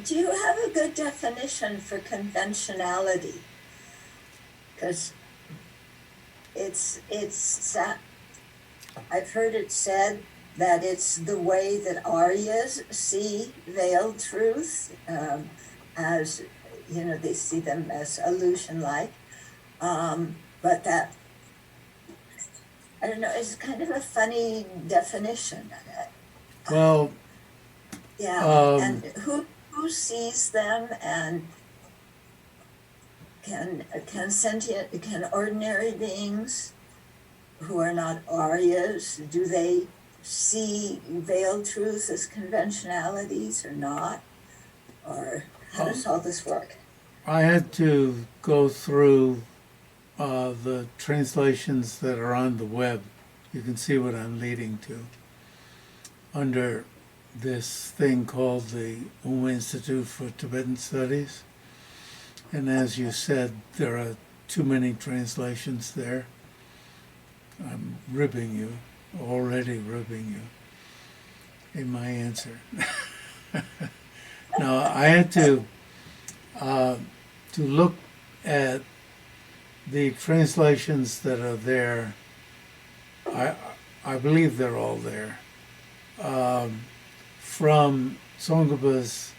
Do you have a good definition for conventionality? Because it's I've heard it said that it's the way that Aryas see veiled truth, as they see them as illusion-like, but that, I don't know, it's kind of a funny definition. Well, Yeah, and who sees them, and can ordinary beings who are not Aryas, do they see veiled truth as conventionalities or not? Or how does all this work? I had to go through the translations that are on the web. You can see what I'm leading to. Under this thing called the Institute for Tibetan Studies. And as you said, there are too many translations there. I'm already ribbing you in my answer. Now, I had to look at the translations that are there. I believe they're all there. From Tsong-kha-pa's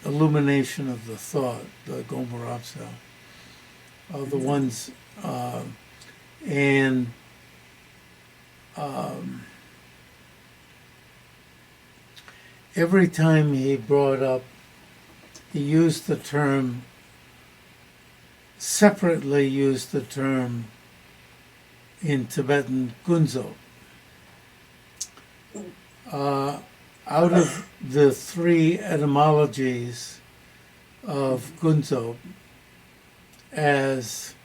illumination of the thought, the Gompa the ones, and every time he brought up, he separately used the term in Tibetan gunzo. Out of the three etymologies of gunzo as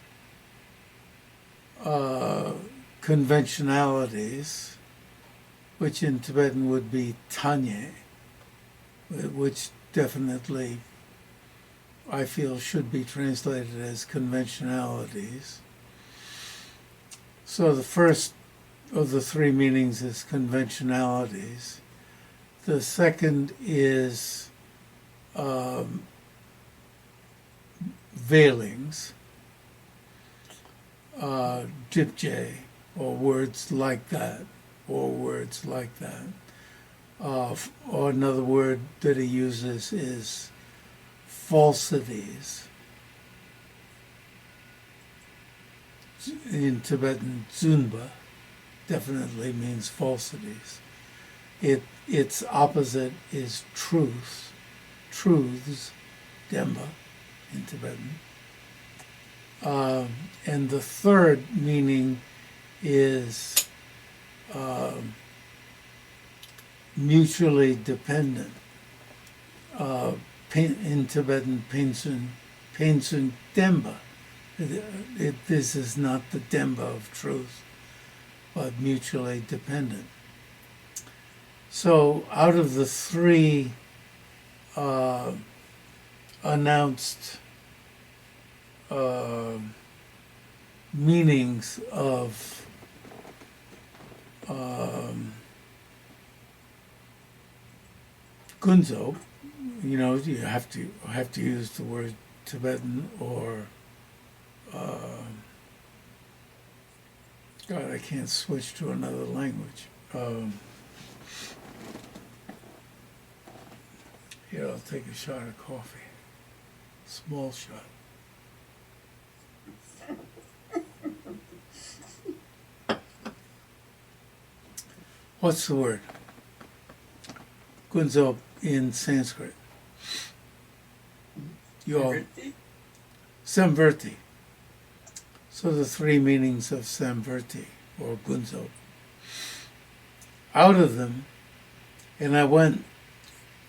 conventionalities, which in Tibetan would be tanye, which definitely I feel should be translated as conventionalities. So the first of the three meanings is conventionalities. The second is veilings, dipje, or words like that, or another word that he uses is falsities. In Tibetan, zunba definitely means falsities. Its opposite is truths, demba in Tibetan. And the third meaning is mutually dependent. In Tibetan, pensun demba. This is not the demba of truth, but mutually dependent. So out of the three announced meanings of gunzo, you have to use the word Tibetan or God, I can't switch to another language. Here, I'll take a shot of coffee. Small shot. What's the word? Gunzo in Sanskrit. Samverti. So the three meanings of samverti, or gunzo. Out of them, and I went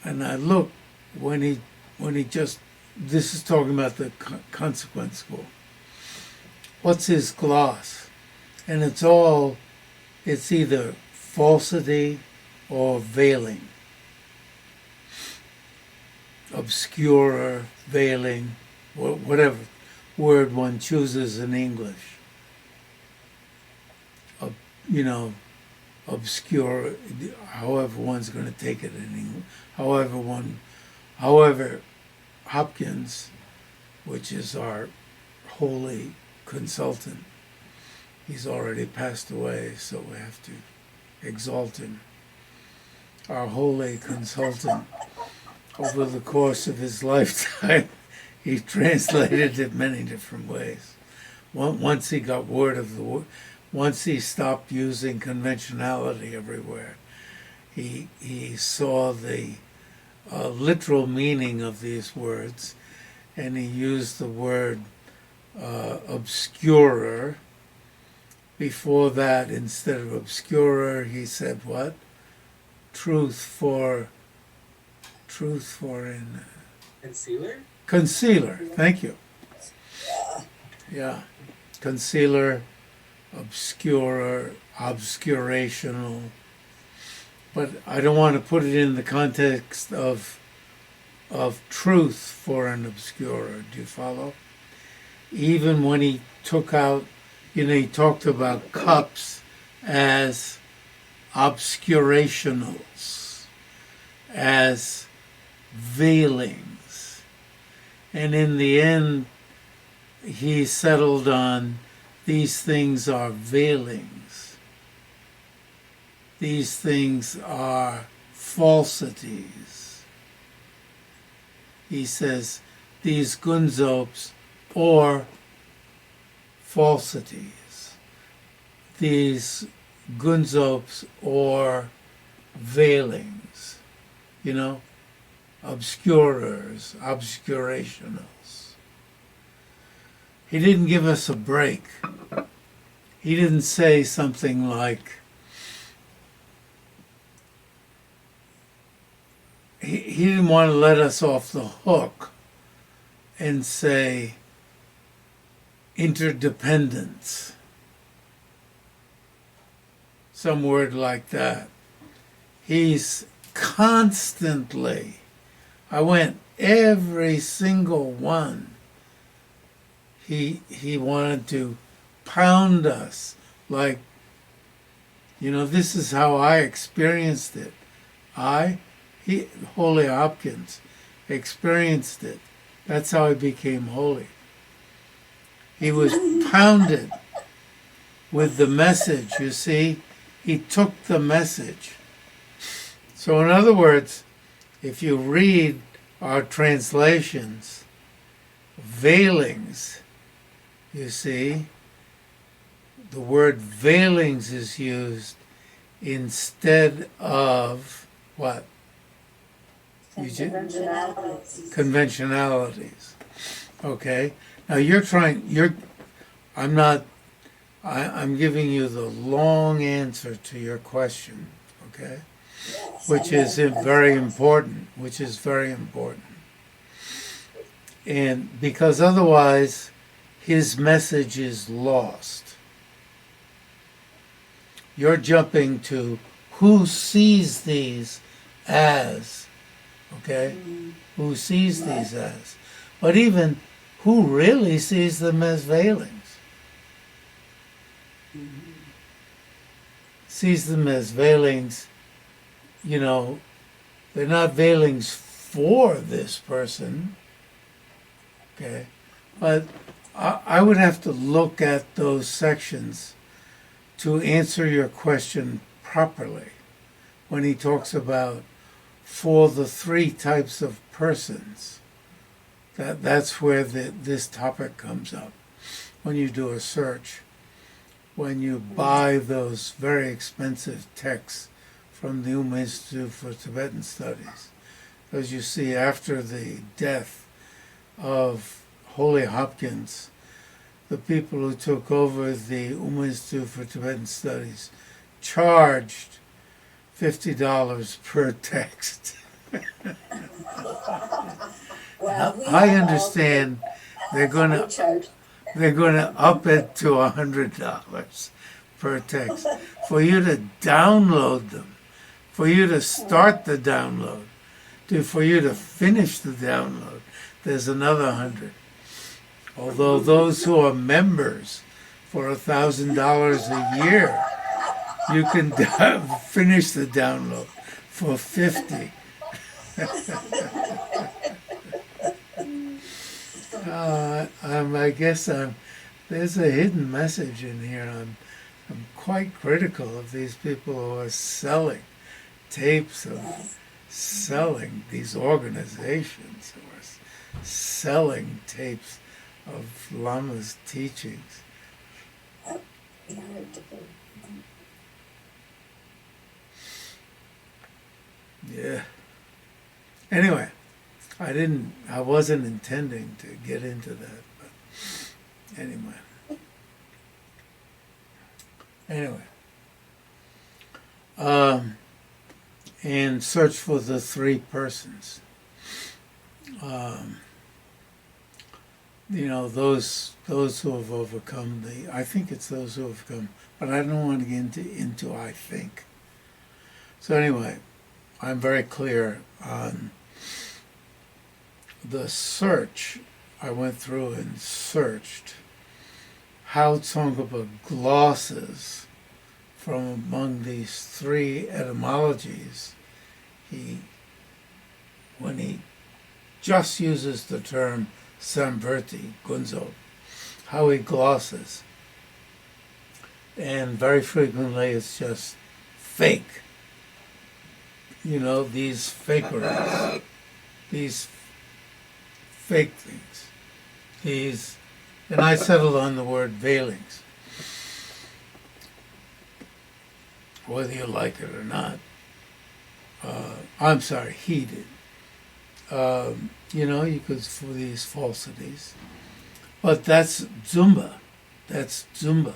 and I looked when he just, this is talking about the consequence school. What's his gloss? And it's either falsity or veiling. Obscurer, veiling, whatever word one chooses in English. obscure, however one's going to take it, however Hopkins, which is our holy consultant, he's already passed away, so we have to exalt him. Our holy consultant, over the course of his lifetime, he translated it many different ways. Once he got word of the word, once he stopped using conventionality everywhere, he saw the literal meaning of these words, and he used the word obscurer. Before that, instead of obscurer, he said what? Truth for Concealer? Concealer, thank you. Yeah. Concealer, obscurer, obscurational. But I don't want to put it in the context of truth for an obscurer. Do you follow? Even when he took out, he talked about cups as obscurationals, as veilings. And in the end, he settled on these things are veilings. These things are falsities. He says these gunzopes or falsities. These gunzopes or veilings. Obscurers, obscurationals. He didn't give us a break. He didn't say something like, he didn't want to let us off the hook and say interdependence. Some word like that. He's constantly, I went every single one. He wanted to pound us like, this is how I experienced it. Holy Hopkins experienced it. That's how he became holy. He was pounded with the message, you see. He took the message. So in other words, if you read our translations, veilings, you see, the word veilings is used instead of what? Conventionalities. Okay. Now I'm giving you the long answer to your question, okay? Which is very important, And because otherwise, his message is lost. You're jumping to who sees these as, okay? Who sees these as. But even who really sees them as veilings? Sees them as veilings, they're not veilings for this person, okay? But I would have to look at those sections to answer your question properly when he talks about for the three types of persons. That's where this topic comes up. When you do a search, when you buy those very expensive texts from the Institute for Tibetan Studies, because you see after the death of Holy Hopkins, the people who took over the Institute for Tibetan Studies charged $50 per text. Well, I understand they're going to up it to $100 per text for you to download them, for you to start the download, for you to finish the download. There's another 100. Although those who are members for $1,000 a year You can finish the download for 50. I guess there's a hidden message in here. I'm quite critical of these people who are selling tapes of selling these organizations who are selling tapes of Lama's teachings. Yeah. Anyway, I wasn't intending to get into that, but anyway. And search for the three persons. Those who have overcome I think it's those who have come, but I don't want to get into I think. So anyway, I'm very clear on the search. I went through and searched how Tsong-kha-pa glosses from among these three etymologies. When he just uses the term samverti, gunzo, how he glosses. And very frequently it's just fake. These fakeries, these fake things. And I settled on the word veilings. Whether you like it or not. I'm sorry, he did. You could, for these falsities. But that's Zumba. That's Zumba.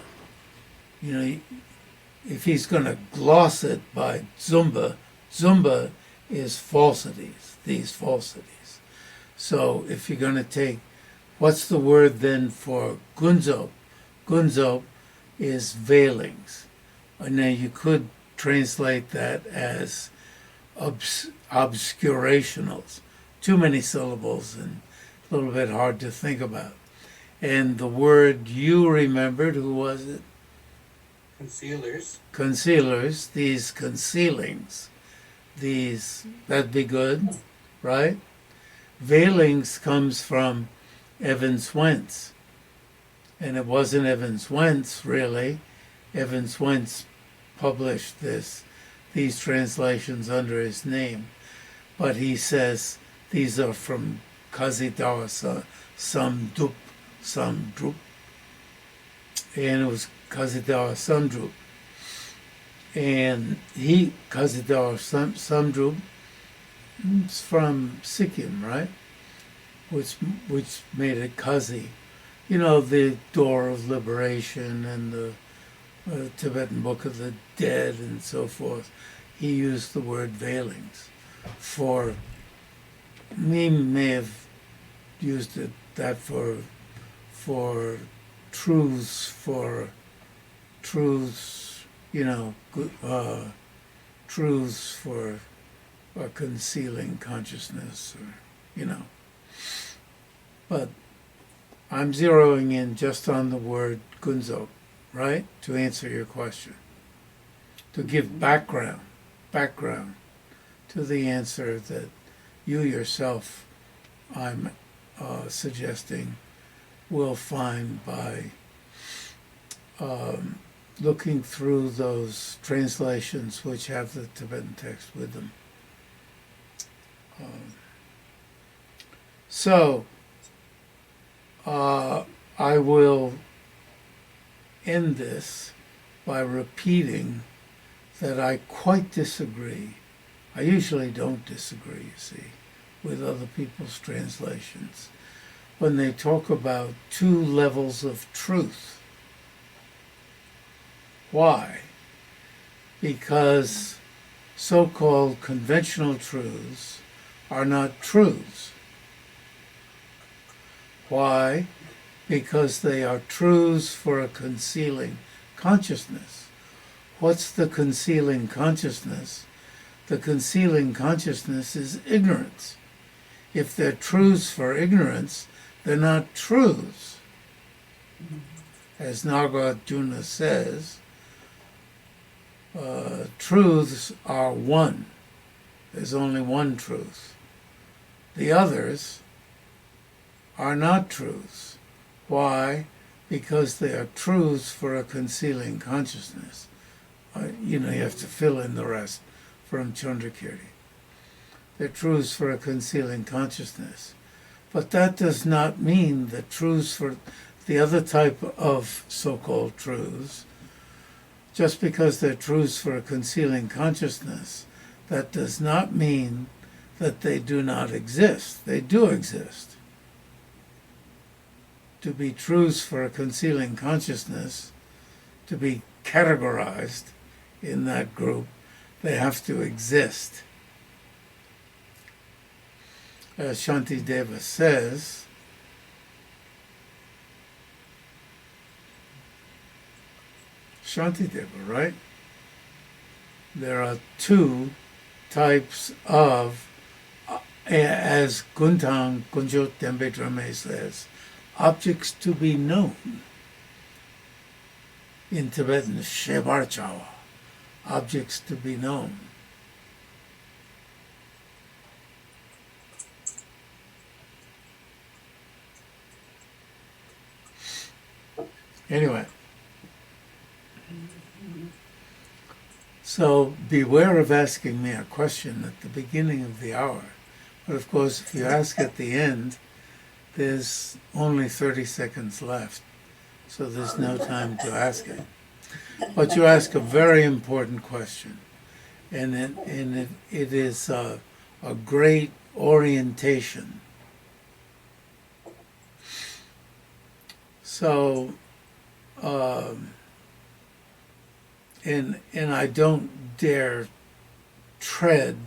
If he's going to gloss it by Zumba, Zumba is falsities, these falsities. So if you're going to take, what's the word then for gunzo? Gunzo is veilings. And now you could translate that as obscurationals. Too many syllables and a little bit hard to think about. And the word you remembered, who was it? Concealers. Concealers, these concealings. That'd be good, right? Veilings comes from Evans Wentz. And it wasn't Evans Wentz, really. Evans Wentz published these translations under his name. But he says these are from Kazidawa Samdrup. And it was Kazidawa Samdrup. And Kazidawa Samdrup, it's from Sikkim, right? Which made it Kazi. The door of liberation and the Tibetan Book of the Dead and so forth. He used the word veilings he may have used that for truths, truths for concealing consciousness, But I'm zeroing in just on the word gunzo, right? To answer your question. To give background to the answer that you yourself, I'm suggesting, will find by looking through those translations which have the Tibetan text with them. So I will end this by repeating that I quite disagree. I usually don't disagree, you see, with other people's translations when they talk about two levels of truth. Why? Because so-called conventional truths are not truths. Why? Because they are truths for a concealing consciousness. What's the concealing consciousness? The concealing consciousness is ignorance. If they're truths for ignorance, they're not truths. As Nagarjuna says, truths are one. There's only one truth. The others are not truths. Why? Because they are truths for a concealing consciousness. You have to fill in the rest from Chandrakirti. They're truths for a concealing consciousness. But that does not mean that truths for the other type of so-called truths, just because they're truths for a concealing consciousness, that does not mean that they do not exist. They do exist. To be truths for a concealing consciousness, to be categorized in that group, they have to exist. As Shantideva says, Shantideva, right? There are two types of, as Guntang Kunjot Dembe Drame says, objects to be known. In Tibetan, Shebarchawa, objects to be known. Anyway, so beware of asking me a question at the beginning of the hour. But of course, if you ask at the end, there's only 30 seconds left, so there's no time to ask it. But you ask a very important question, and it is a great orientation. So, and I don't dare tread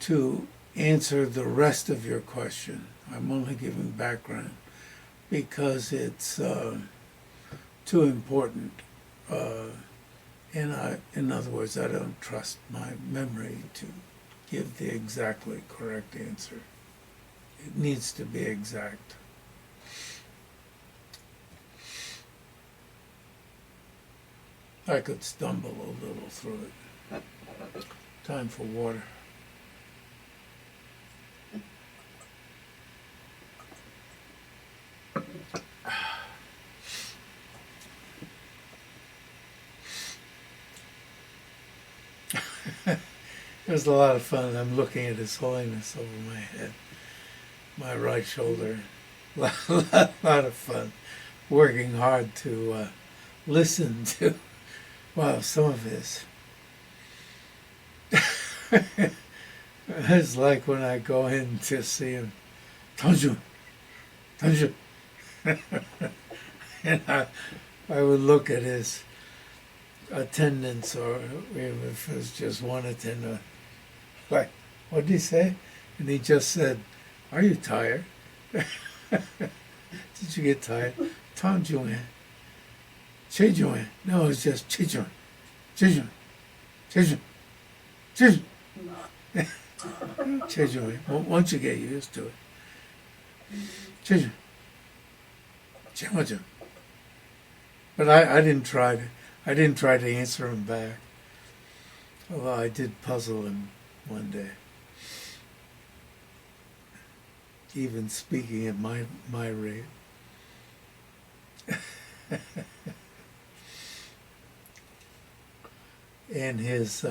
to answer the rest of your question. I'm only giving background because it's too important. And in other words, I don't trust my memory to give the exactly correct answer. It needs to be exact. I could stumble a little through it. Time for water. It was a lot of fun. I'm looking at His Holiness over my head, my right shoulder. A lot of fun. Working hard to listen to, well, some of his. It's like when I go in to see him, Tanju. And I would look at his attendance, or if it was just one attendant, like, what did he say? And he just said, "Are you tired? Did you get tired?" Tom Juan. Che Juan. No, it's just Che Juan. Che Juan. Che Juan. Che Juan. Che Juan. Once you get used to it. Che Juan. Che Juan. But I didn't try to answer him back. Although I did puzzle him one day. Even speaking at my rate. And his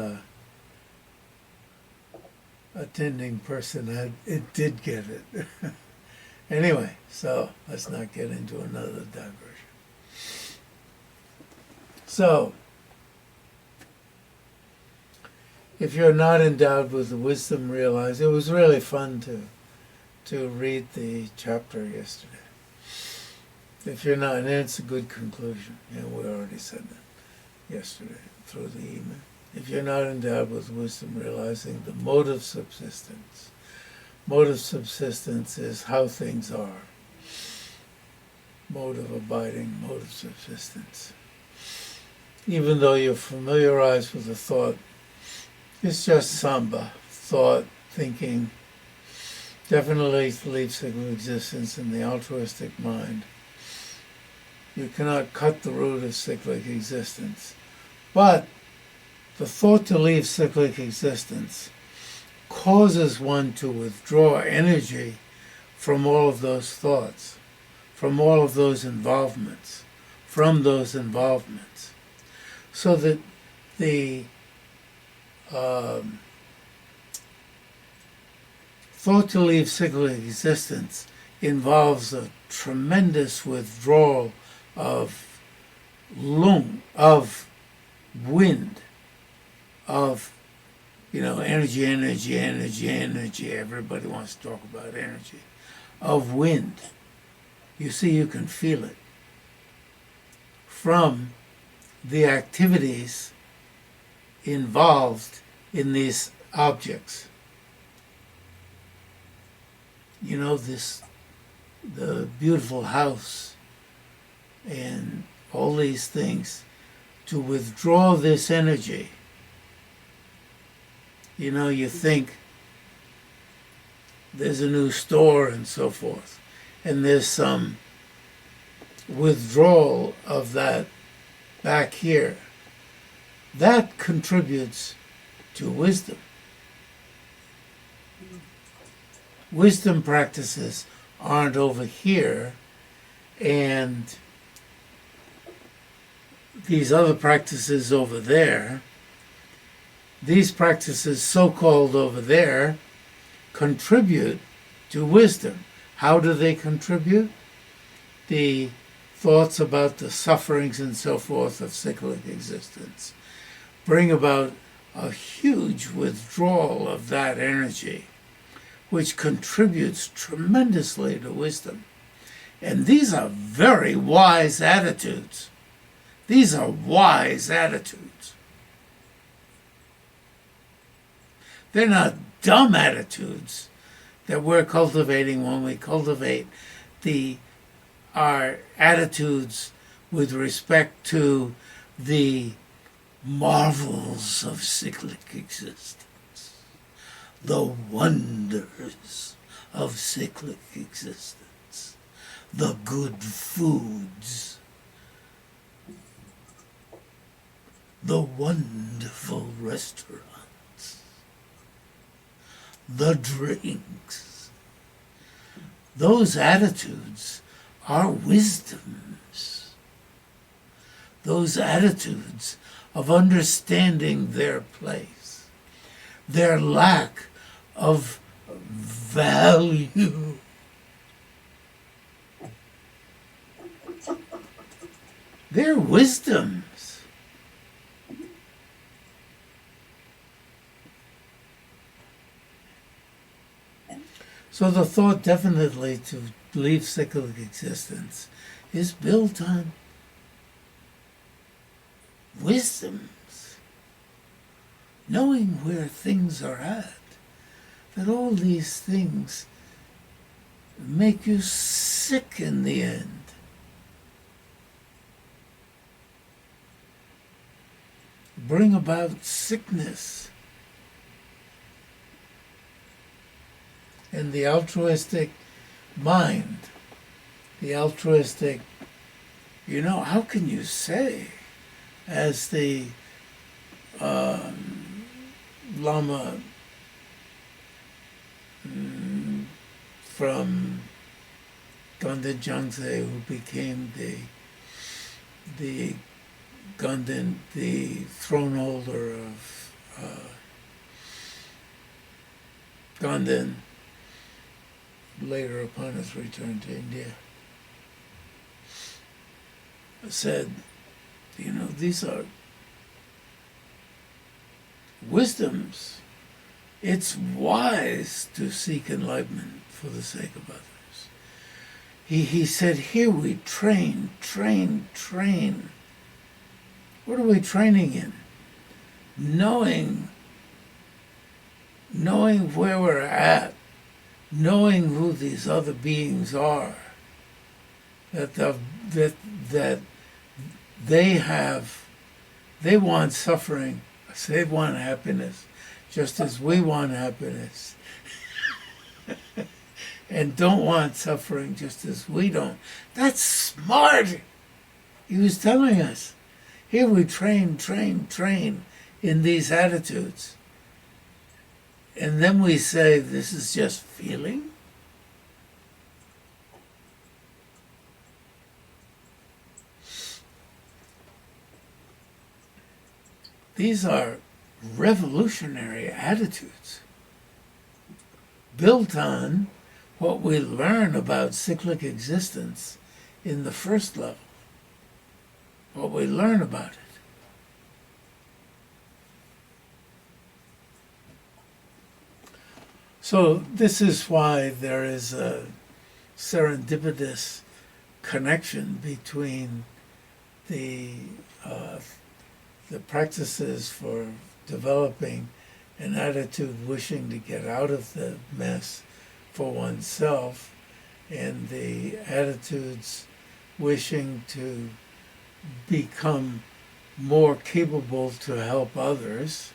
attending person did get it. Anyway, so let's not get into another diversion. So, if you're not endowed with the wisdom, realize it was really fun to read the chapter yesterday. If you're not, and it's a good conclusion. We already said that yesterday through the email. If you're not endowed with wisdom, realizing the mode of subsistence. Mode of subsistence is how things are. Mode of abiding, mode of subsistence. Even though you're familiarized with the thought, it's just samba, thought, thinking, definitely leads cyclic existence in the altruistic mind. You cannot cut the root of cyclic existence. But the thought to leave cyclic existence causes one to withdraw energy from all of those thoughts, from all of those involvements, from those involvements, so that the thought to leave cyclic existence involves a tremendous withdrawal of of wind, of energy, energy, energy, energy. Everybody wants to talk about energy. Of wind. You see, you can feel it from the activities involved in these objects. The beautiful house and all these things, to withdraw this energy. You think there's a new store and so forth, and there's some withdrawal of that back here. That contributes to wisdom. Wisdom practices aren't over here, and these other practices over there. These practices, so-called over there, contribute to wisdom. How do they contribute? The thoughts about the sufferings and so forth of cyclic existence bring about a huge withdrawal of that energy, which contributes tremendously to wisdom. And these are very wise attitudes. These are wise attitudes. They're not dumb attitudes that we're cultivating when we cultivate our attitudes with respect to the marvels of cyclic existence, the wonders of cyclic existence, the good foods, the wonderful restaurants, the drinks. Those attitudes are wisdoms. Those attitudes of understanding their place, their lack of value. They're wisdoms. So the thought definitely to leave cyclic existence is built on wisdoms, knowing where things are at, that all these things make you sick in the end. Bring about sickness. And the altruistic mind, the altruistic, how can you say, as the Lama from Ganden Jangse, who became the Ganden, the throne holder of Ganden, later upon his return to India, said, these are wisdoms. It's wise to seek enlightenment for the sake of others. He said, here we train. What are we training in? Knowing where we're at, knowing who these other beings are, that they want suffering, they want happiness, just as we want happiness, and don't want suffering just as we don't. That's smart. He was telling us, here we train in these attitudes. And then we say, this is just feeling? These are revolutionary attitudes built on what we learn about cyclic existence in the first level, what we learn about it. So this is why there is a serendipitous connection between the practices for developing an attitude wishing to get out of the mess for oneself and the attitudes wishing to become more capable to help others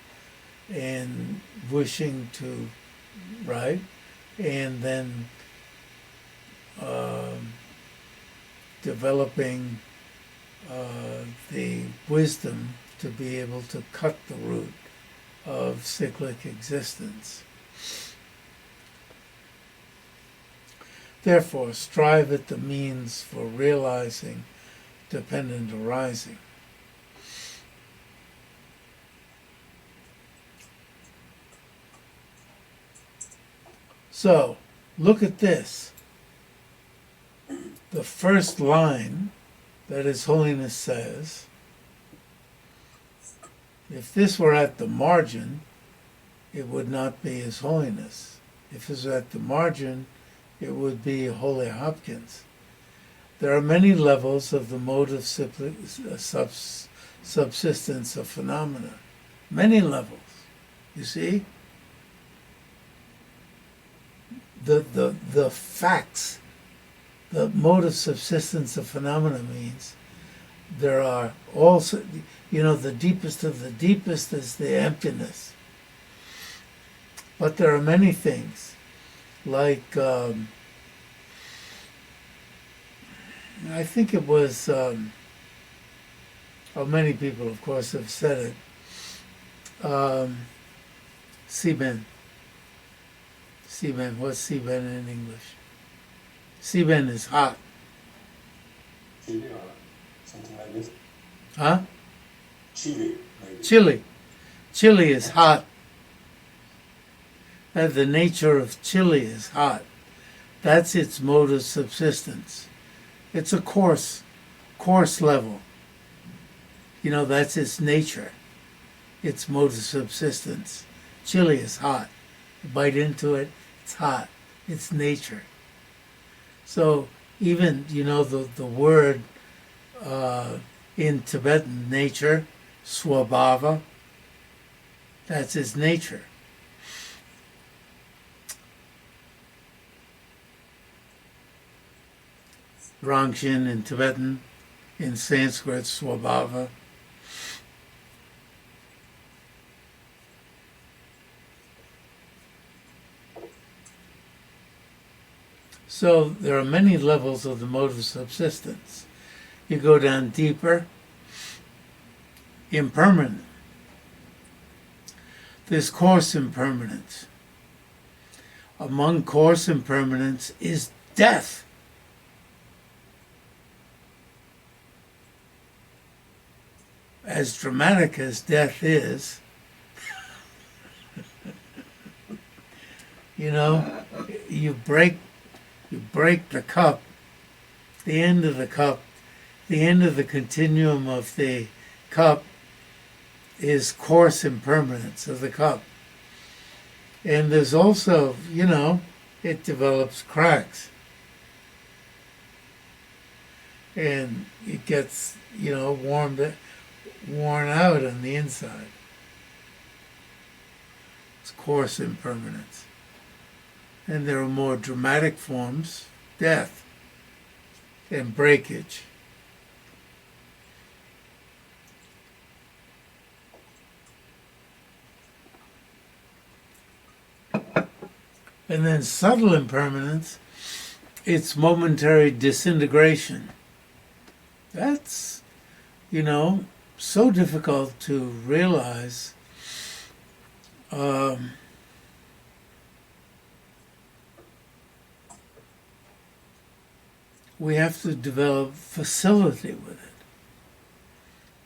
and wishing to, right? And then developing the wisdom to be able to cut the root of cyclic existence. Therefore, strive at the means for realizing dependent arising. So, look at this. The first line that His Holiness says, if this were at the margin, it would not be His Holiness. If it was at the margin, it would be Holy Hopkins. There are many levels of the mode of subsistence of phenomena. Many levels. You see? The facts, the mode of subsistence of phenomena means there are also, the deepest of the deepest is the emptiness. But there are many things, like, I think it was, many people, of course, have said it, Siben. Siben, what's Siben in English? Siben is hot. Chili or something like this. Huh? Chili, maybe. Chili. Chili is hot. The nature of chili is hot. That's its mode of subsistence. It's a coarse level. That's its nature. Its mode of subsistence. Chili is hot. You bite into it, it's hot. It's nature. So even, the word in Tibetan nature, swabhava, that's its nature. Rangshin in Tibetan, in Sanskrit, swabhava. So there are many levels of the mode of subsistence. You go down deeper, impermanent. There's coarse impermanence. Among coarse impermanence is death. As dramatic as death is, you break the cup, the end of the cup, the end of the continuum of the cup is coarse impermanence of the cup. And there's also, it develops cracks. And it gets, worn out on the inside. It's coarse impermanence. And there are more dramatic forms, death and breakage. And then subtle impermanence, it's momentary disintegration. That's, so difficult to realize. We have to develop facility with it.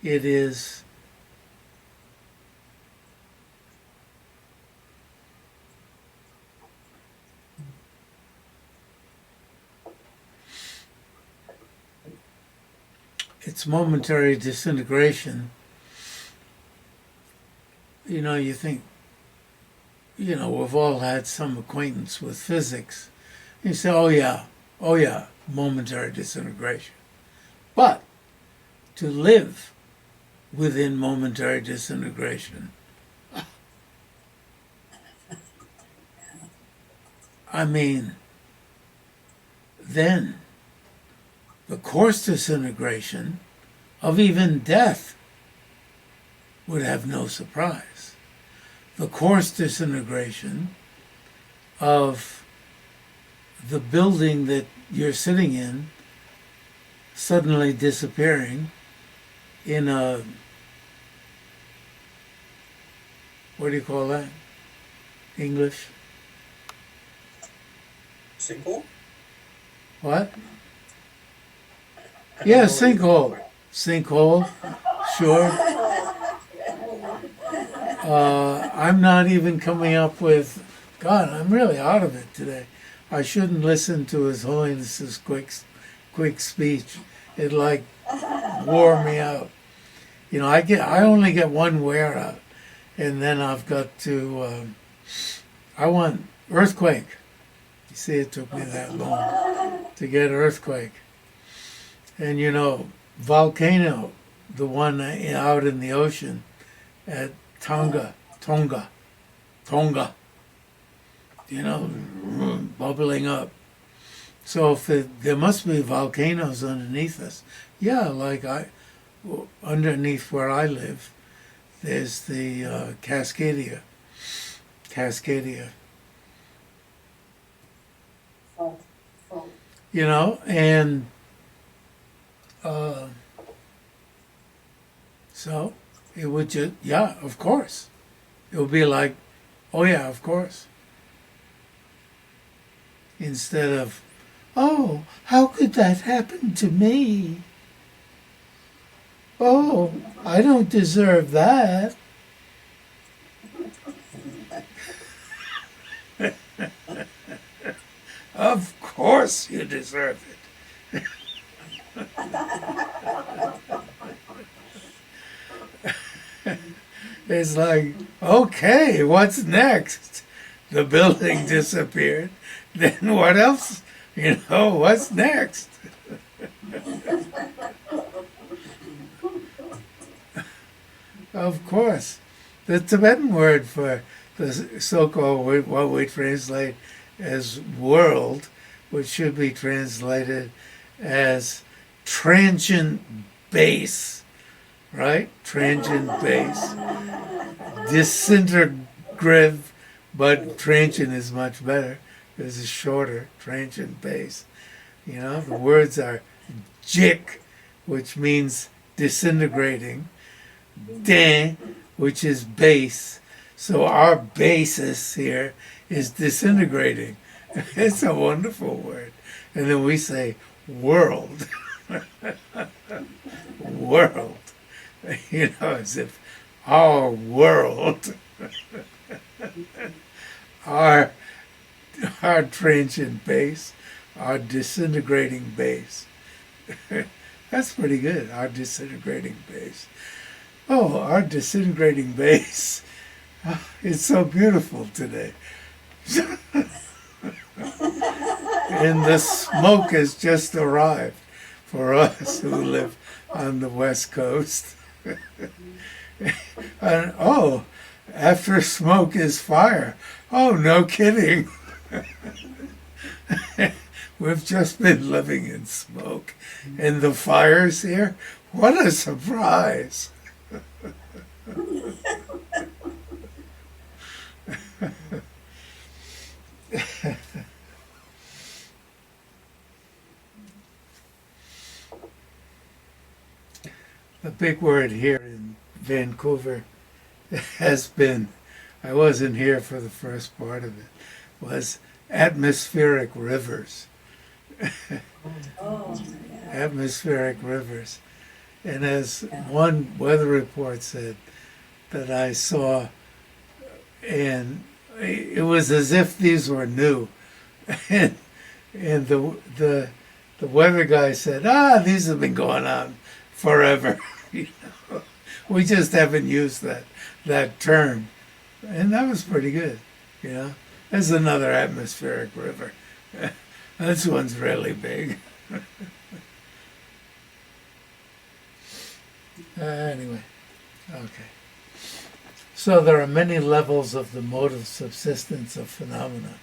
It is it's momentary disintegration. You know, you think, you know, we've all had some acquaintance with physics. You say, oh yeah, momentary disintegration. But to live within momentary disintegration, I mean, then the coarse disintegration of even death would have no surprise. The coarse disintegration of the building that you're sitting in suddenly disappearing in a, what do you call that? English? Sinkhole? What? I don't Yeah, know what you- sinkhole. Sinkhole, sure. I'm not even coming up with, God, I'm really out of it today. I shouldn't listen to His Holiness's quick speech. It like wore me out. You know, I only get one wear out, and then I've got to. I want earthquake. You see, it took me that long to get earthquake, and you know, volcano, the one out in the ocean at Tonga. You know, bubbling up. So if there must be volcanoes underneath us. Yeah, like underneath where I live, there's the Cascadia. You know, and so it would just, yeah, of course. It would be like, oh yeah, of course. Instead of, oh, how could that happen to me? Oh, I don't deserve that. Of course you deserve it. It's like, okay, what's next? The building disappeared. Then what else? You know, what's next? Of course. The Tibetan word for the so-called, what we translate as world, which should be translated as transient base, right? Transient base. Disintegrative, but transient is much better. There's a shorter transient base. You know, the words are jik, which means disintegrating, den, which is base. So our basis here is disintegrating. It's a wonderful word. And then we say world. World. You know, as if our world, our transient base, our disintegrating base. That's pretty good, our disintegrating base. Oh, our disintegrating base. It's so beautiful today. And the smoke has just arrived for us who live on the West Coast. And, oh, after smoke is fire. Oh, no kidding. We've just been living in smoke. And the fire's here? What a surprise. a big word here in Vancouver has been, I wasn't here for the first part of it, was atmospheric rivers. Oh, yeah. Atmospheric rivers. And as Yeah. one weather report said that I saw, and it was as if these were new. and and the weather guy said, these have been going on forever. You know, we just haven't used that term. And that was pretty good, you know. There's another atmospheric river. This one's really big. Anyway, okay. So there are many levels of the mode of subsistence of phenomena.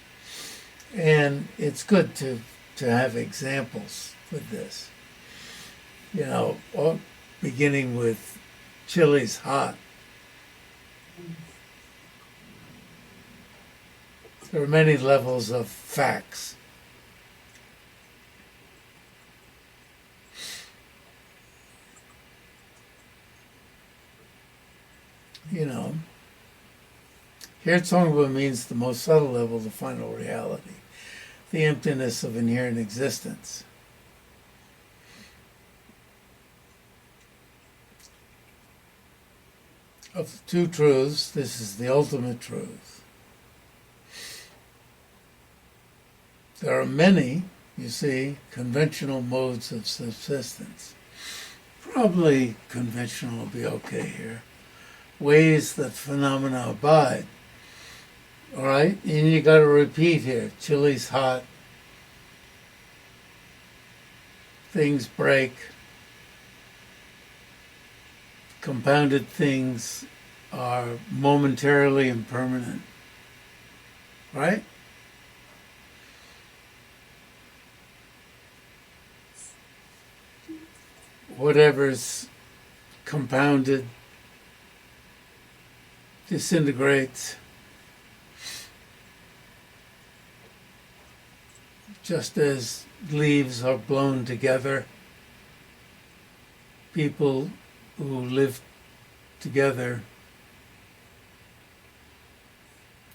And it's good to have examples with this. You know, beginning with chili's hot. There are many levels of facts. You know, here Tsong-kha-pa means the most subtle level, the final reality, the emptiness of inherent existence. Of the two truths, this is the ultimate truth. There are many, you see, conventional modes of subsistence. Probably conventional will be okay here. Ways that phenomena abide. All right? And you got to repeat here. Chili's hot. Things break. Compounded things are momentarily impermanent. Right? Whatever's compounded disintegrates, just as leaves are blown together. People who live together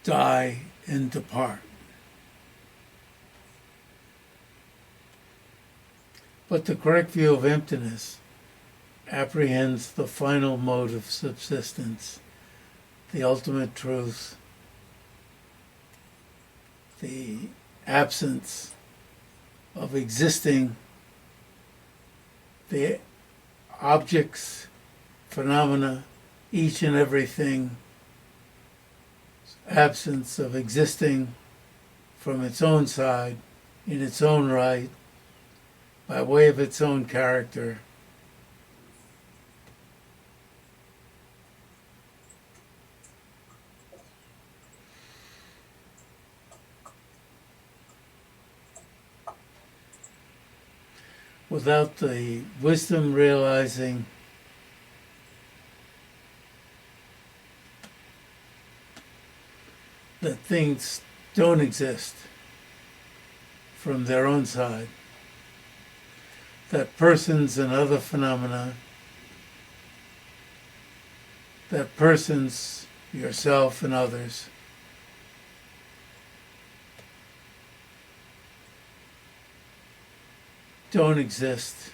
die and depart. But the correct view of emptiness apprehends the final mode of subsistence, the ultimate truth, the absence of existing, the objects, phenomena, each and everything, absence of existing from its own side, in its own right, by way of its own character. Without the wisdom realizing that things don't exist from their own side, that persons and other phenomena, that persons, yourself and others, don't exist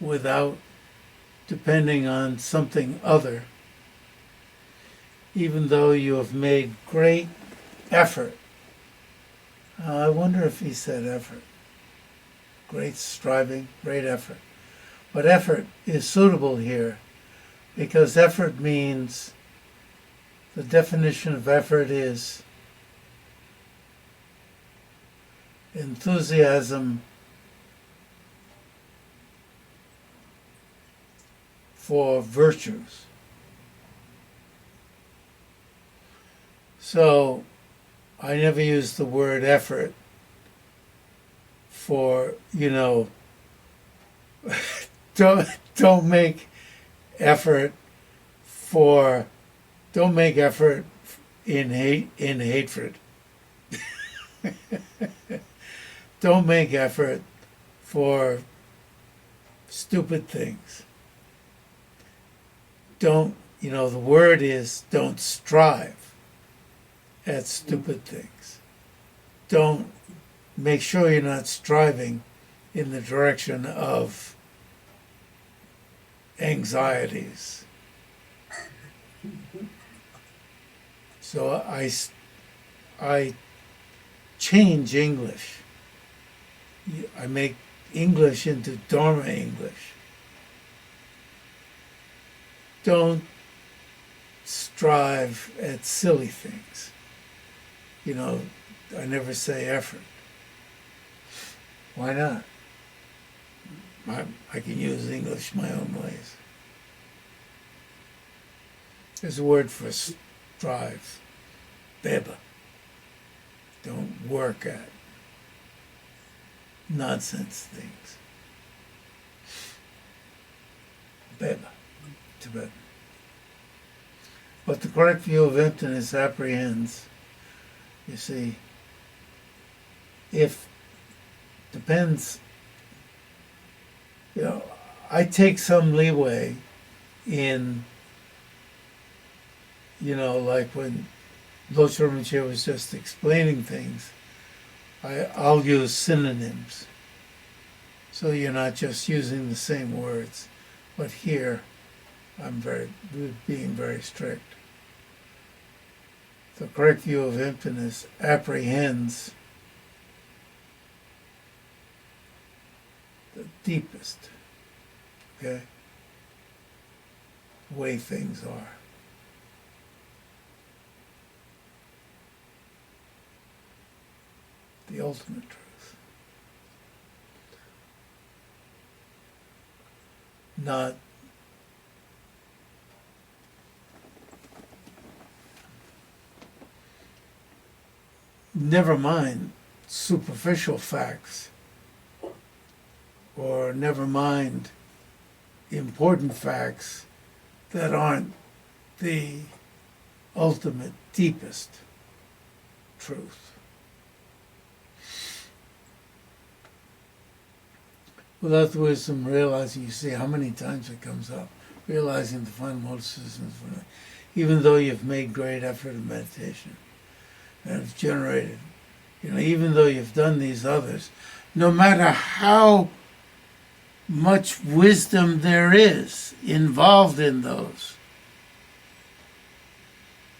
without depending on something other, even though you have made great effort. I wonder if he said effort. Great striving, great effort. But effort is suitable here because effort means, the definition of effort is enthusiasm for virtues. So I never use the word effort for, don't make effort for, don't make effort in hatred. Don't make effort for stupid things. don't, the word is don't strive at stupid things. Don't make sure you're not striving in the direction of anxieties. So I change English. I make English into Dharma English. Don't strive at silly things. I never say effort. Why not? I can use English my own ways. There's a word for strive. Beba. Don't work at nonsense things. Beba. Tibetan. But the correct view of emptiness apprehends, you see, depends, I take some leeway in, like when Lothar Rinpoche was just explaining things, I'll use synonyms. So you're not just using the same words. But here, we're being very strict. The correct view of emptiness apprehends the deepest, way things are. The ultimate truth. Not never mind superficial facts, or never mind important facts that aren't the ultimate, deepest truth. Without the wisdom, realizing, you see how many times it comes up, realizing the final mode of subsistence, even though you've made great effort of meditation, and have generated, even though you've done these others, no matter how much wisdom there is involved in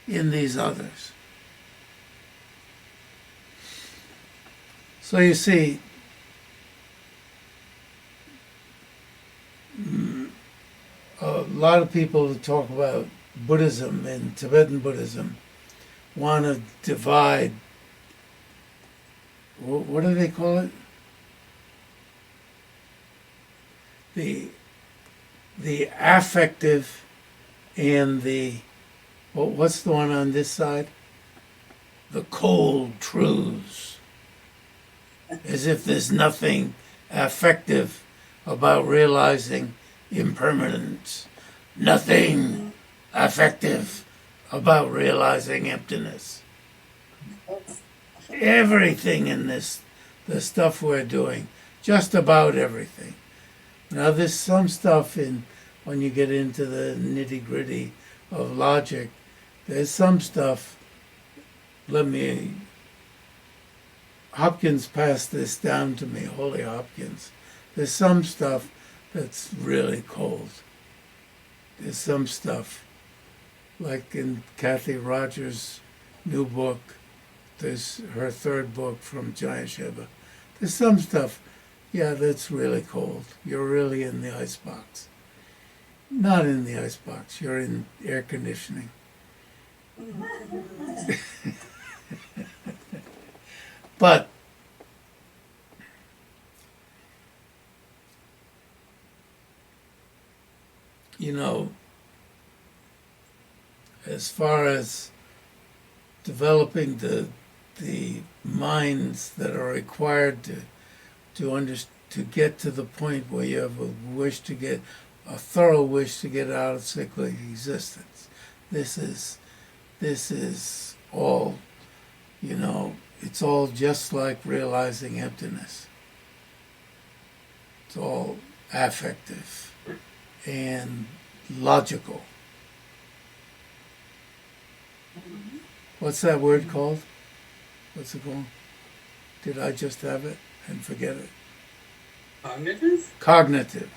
these others. So you see, a lot of people who talk about Buddhism and Tibetan Buddhism want to divide, what do they call it? The affective and what's the one on this side? The cold truths. As if there's nothing affective about realizing impermanence. Nothing affective about realizing emptiness. Everything in this, the stuff we're doing, just about everything. Now there's some stuff when you get into the nitty-gritty of logic, there's some stuff, Hopkins passed this down to me, Holy Hopkins. There's some stuff that's really cold. There's some stuff, like in Kathy Rogers' new book, there's her third book from Jaya Shiva. There's some stuff, that's really cold. You're really in the icebox. Not in the icebox, you're in air conditioning. But as far as developing the minds that are required to get to the point where you have a thorough wish to get out of cyclic existence. This is all, it's all just like realizing emptiness. It's all affective and logical. What's that word called? What's it called? Did I just have it and forget it? Cognitive? Cognitive.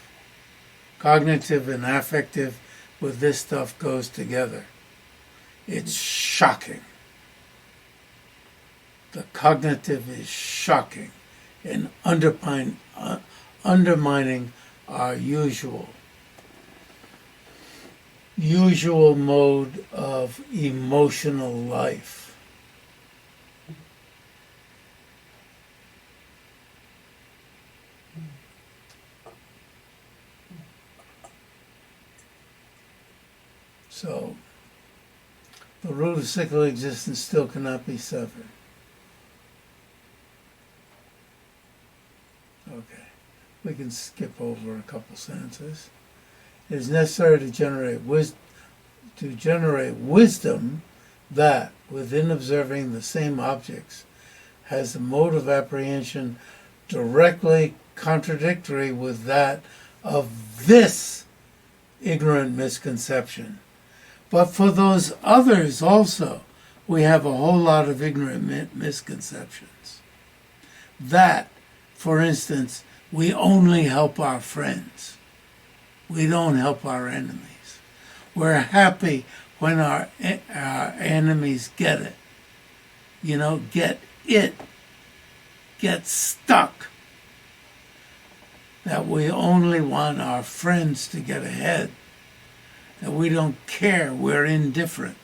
Cognitive and affective with this stuff goes together. It's shocking. The cognitive is shocking and undermining our usual mode of emotional life. So, the root of cyclical existence still cannot be severed. Okay, we can skip over a couple sentences. It is necessary to generate wisdom that, within observing the same objects, has a mode of apprehension directly contradictory with that of this ignorant misconception. But for those others also, we have a whole lot of ignorant misconceptions. That, for instance, we only help our friends. We don't help our enemies. We're happy when our enemies get it. Get stuck. That we only want our friends to get ahead. That we don't care. We're indifferent.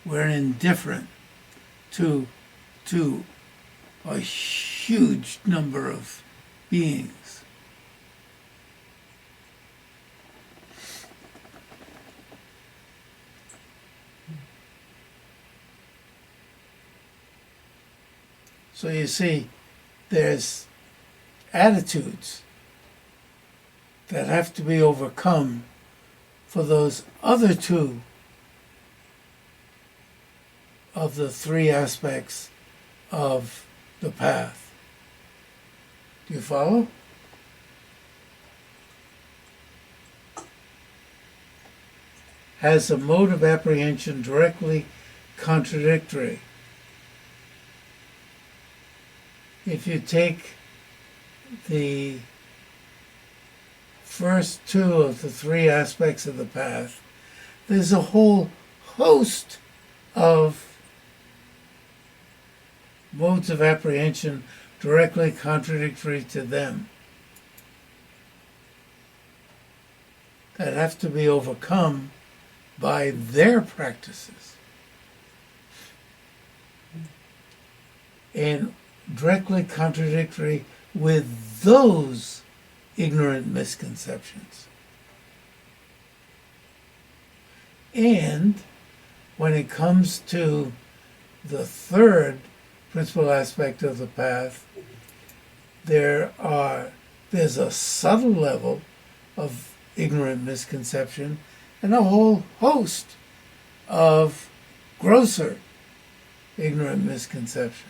We're indifferent to a huge number of beings. So you see, there's attitudes that have to be overcome for those other two of the three aspects of the path. Do you follow? Has a mode of apprehension directly contradictory. If you take the first two of the three aspects of the path, there's a whole host of modes of apprehension directly contradictory to them that have to be overcome by their practices. And directly contradictory with those ignorant misconceptions. And when it comes to the third principal aspect of the path, there's a subtle level of ignorant misconception and a whole host of grosser ignorant misconceptions.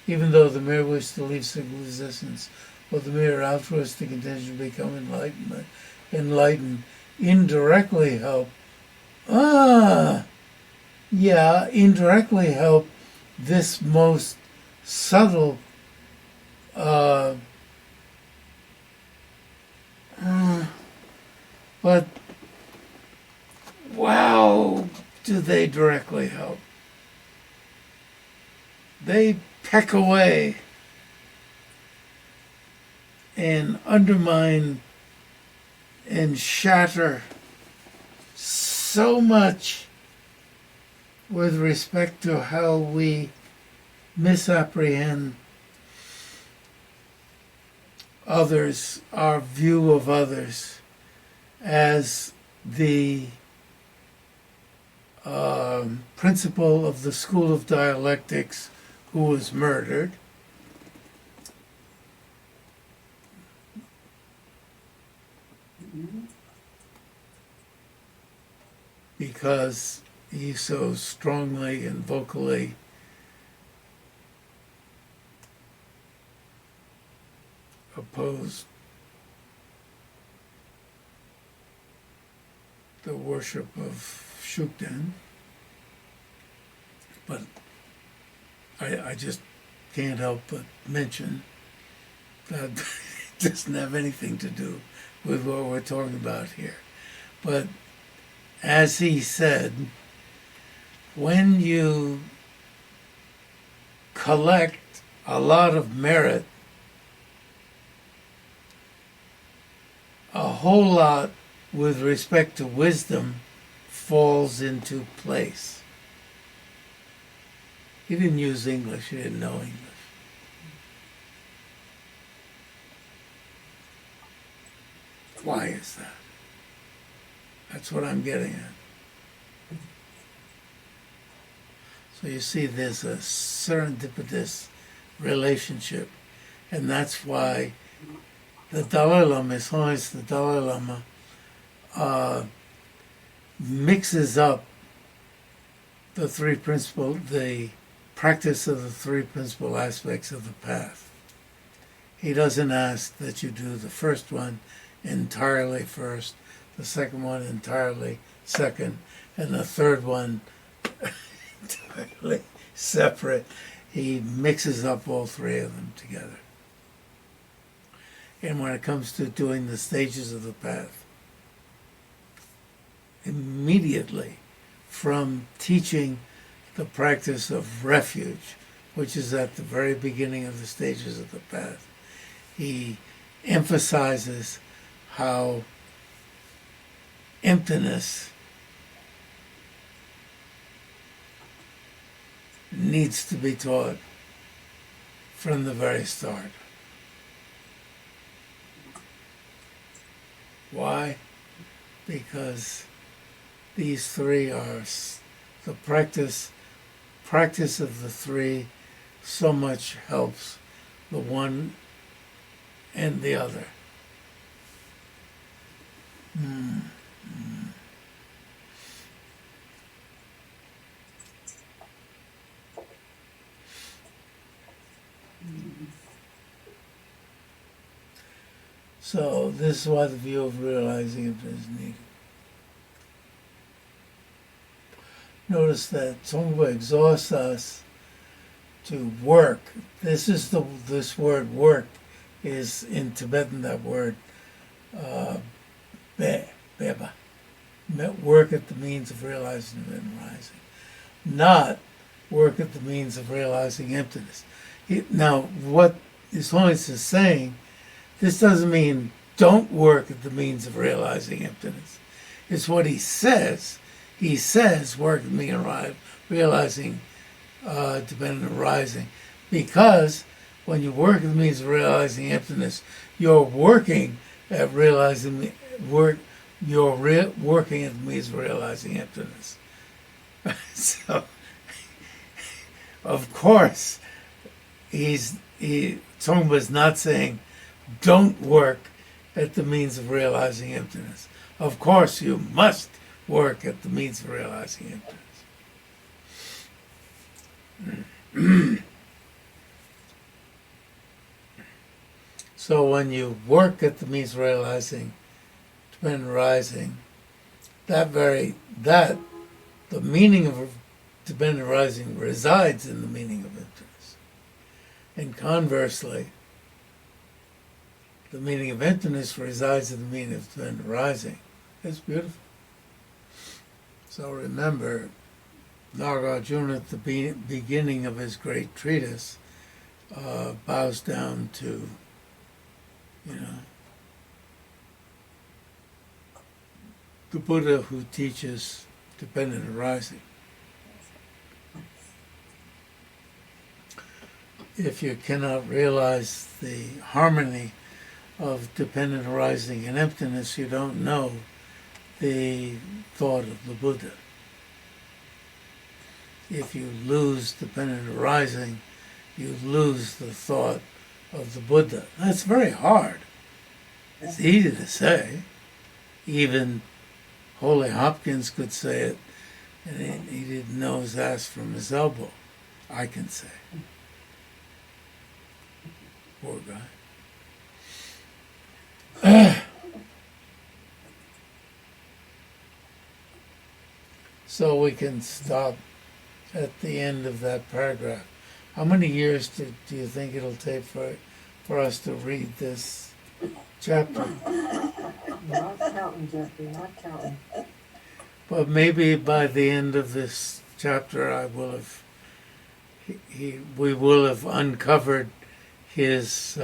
Even though the mere wish to leave cyclical existence or the mere altruistic intention to become enlightened indirectly help indirectly help this most subtle but wow, do they directly help. They peck away and undermine and shatter so much with respect to how we misapprehend others, our view of others, as the principle of the school of dialectics who was murdered. Because he so strongly and vocally opposed the worship of Shukden. But I just can't help but mention that it doesn't have anything to do with what we're talking about here. But as he said, when you collect a lot of merit, a whole lot with respect to wisdom falls into place. He didn't use English, he didn't know English. Why is that? That's what I'm getting at. So you see there's a serendipitous relationship, and that's why the Dalai Lama, as long as the Dalai Lama mixes up the practice of the three principal aspects of the path. He doesn't ask that you do the first one entirely first, the second one entirely second, and the third one entirely separate. He mixes up all three of them together. And when it comes to doing the stages of the path, immediately from teaching the practice of refuge, which is at the very beginning of the stages of the path, he emphasizes how emptiness needs to be taught from the very start. Why? Because these three are the practice of the three so much helps the one and the other. So this is why the view of realizing it is needed. Notice that Tsong-kha-pa exhausts us to work. This word work is in Tibetan that word beba. Work at the means of realizing and rising. Not work at the means of realizing emptiness. Now, what His is saying, this doesn't mean don't work at the means of realizing emptiness. It's what he says. He says work at the means of realizing dependent arising. Because when you work at the means of realizing emptiness, you're working at realizing working at the means of realizing emptiness. So, of course, Tsong-kha-pa is not saying don't work at the means of realizing emptiness. Of course, you must work at the means of realizing emptiness. So when you work at the means of realizing dependent arising, the meaning of dependent arising resides in the meaning of emptiness. And conversely, the meaning of emptiness resides in the meaning of dependent arising. It's beautiful. So remember, Nagarjuna at the beginning of his great treatise bows down to, the Buddha who teaches dependent arising. If you cannot realize the harmony of dependent arising and emptiness, you don't know the thought of the Buddha. If you lose dependent arising, you lose the thought of the Buddha. That's very hard. It's easy to say. Even Holy Hopkins could say it, and he didn't know his ass from his elbow. I can say. Poor guy. So we can stop at the end of that paragraph. How many years do you think it'll take for us to read this chapter? Not counting, Jeffrey, not counting. But maybe by the end of this chapter, I will have we will have uncovered his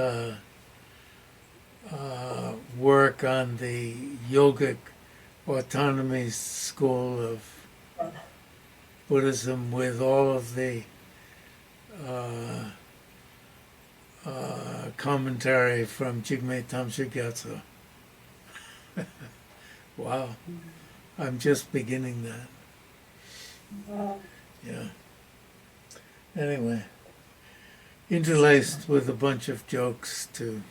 work on the yogic autonomy school of Buddhism with all of the commentary from Jigme Tamsha Gyatso. Wow. I'm just beginning that. Yeah. Anyway, interlaced with a bunch of jokes to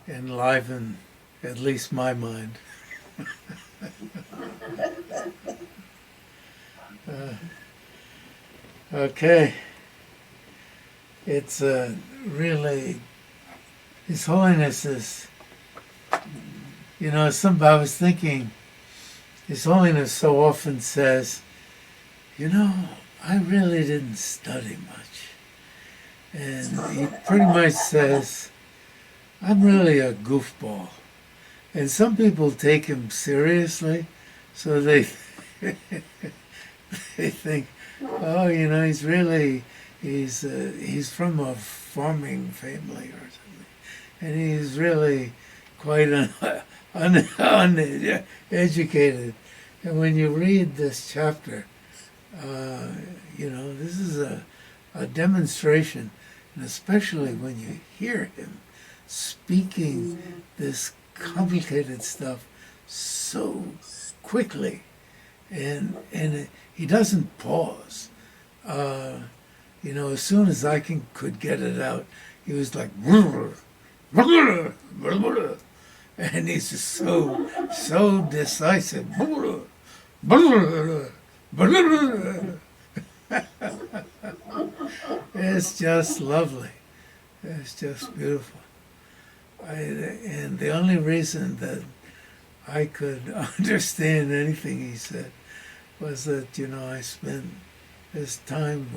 enliven at least my mind. Okay. It's really, His Holiness is, I was thinking, His Holiness so often says, I really didn't study much. And he pretty much says, I'm really a goofball. And some people take him seriously, so they they think, oh, he's from a farming family or something, and he's really quite uneducated. And when you read this chapter, this is a demonstration, and especially when you hear him speaking this complicated stuff so quickly, and he doesn't pause. As soon as I could get it out, he was like, and he's just so decisive. It's just lovely. It's just beautiful. And the only reason that I could understand anything he said was that, I spent this time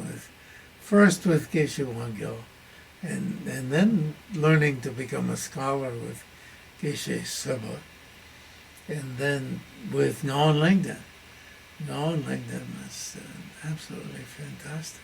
first with Geshe Wangyal, and then learning to become a scholar with Geshe Seba, and then with Ngon Lingden. Ngon Lingden was absolutely fantastic.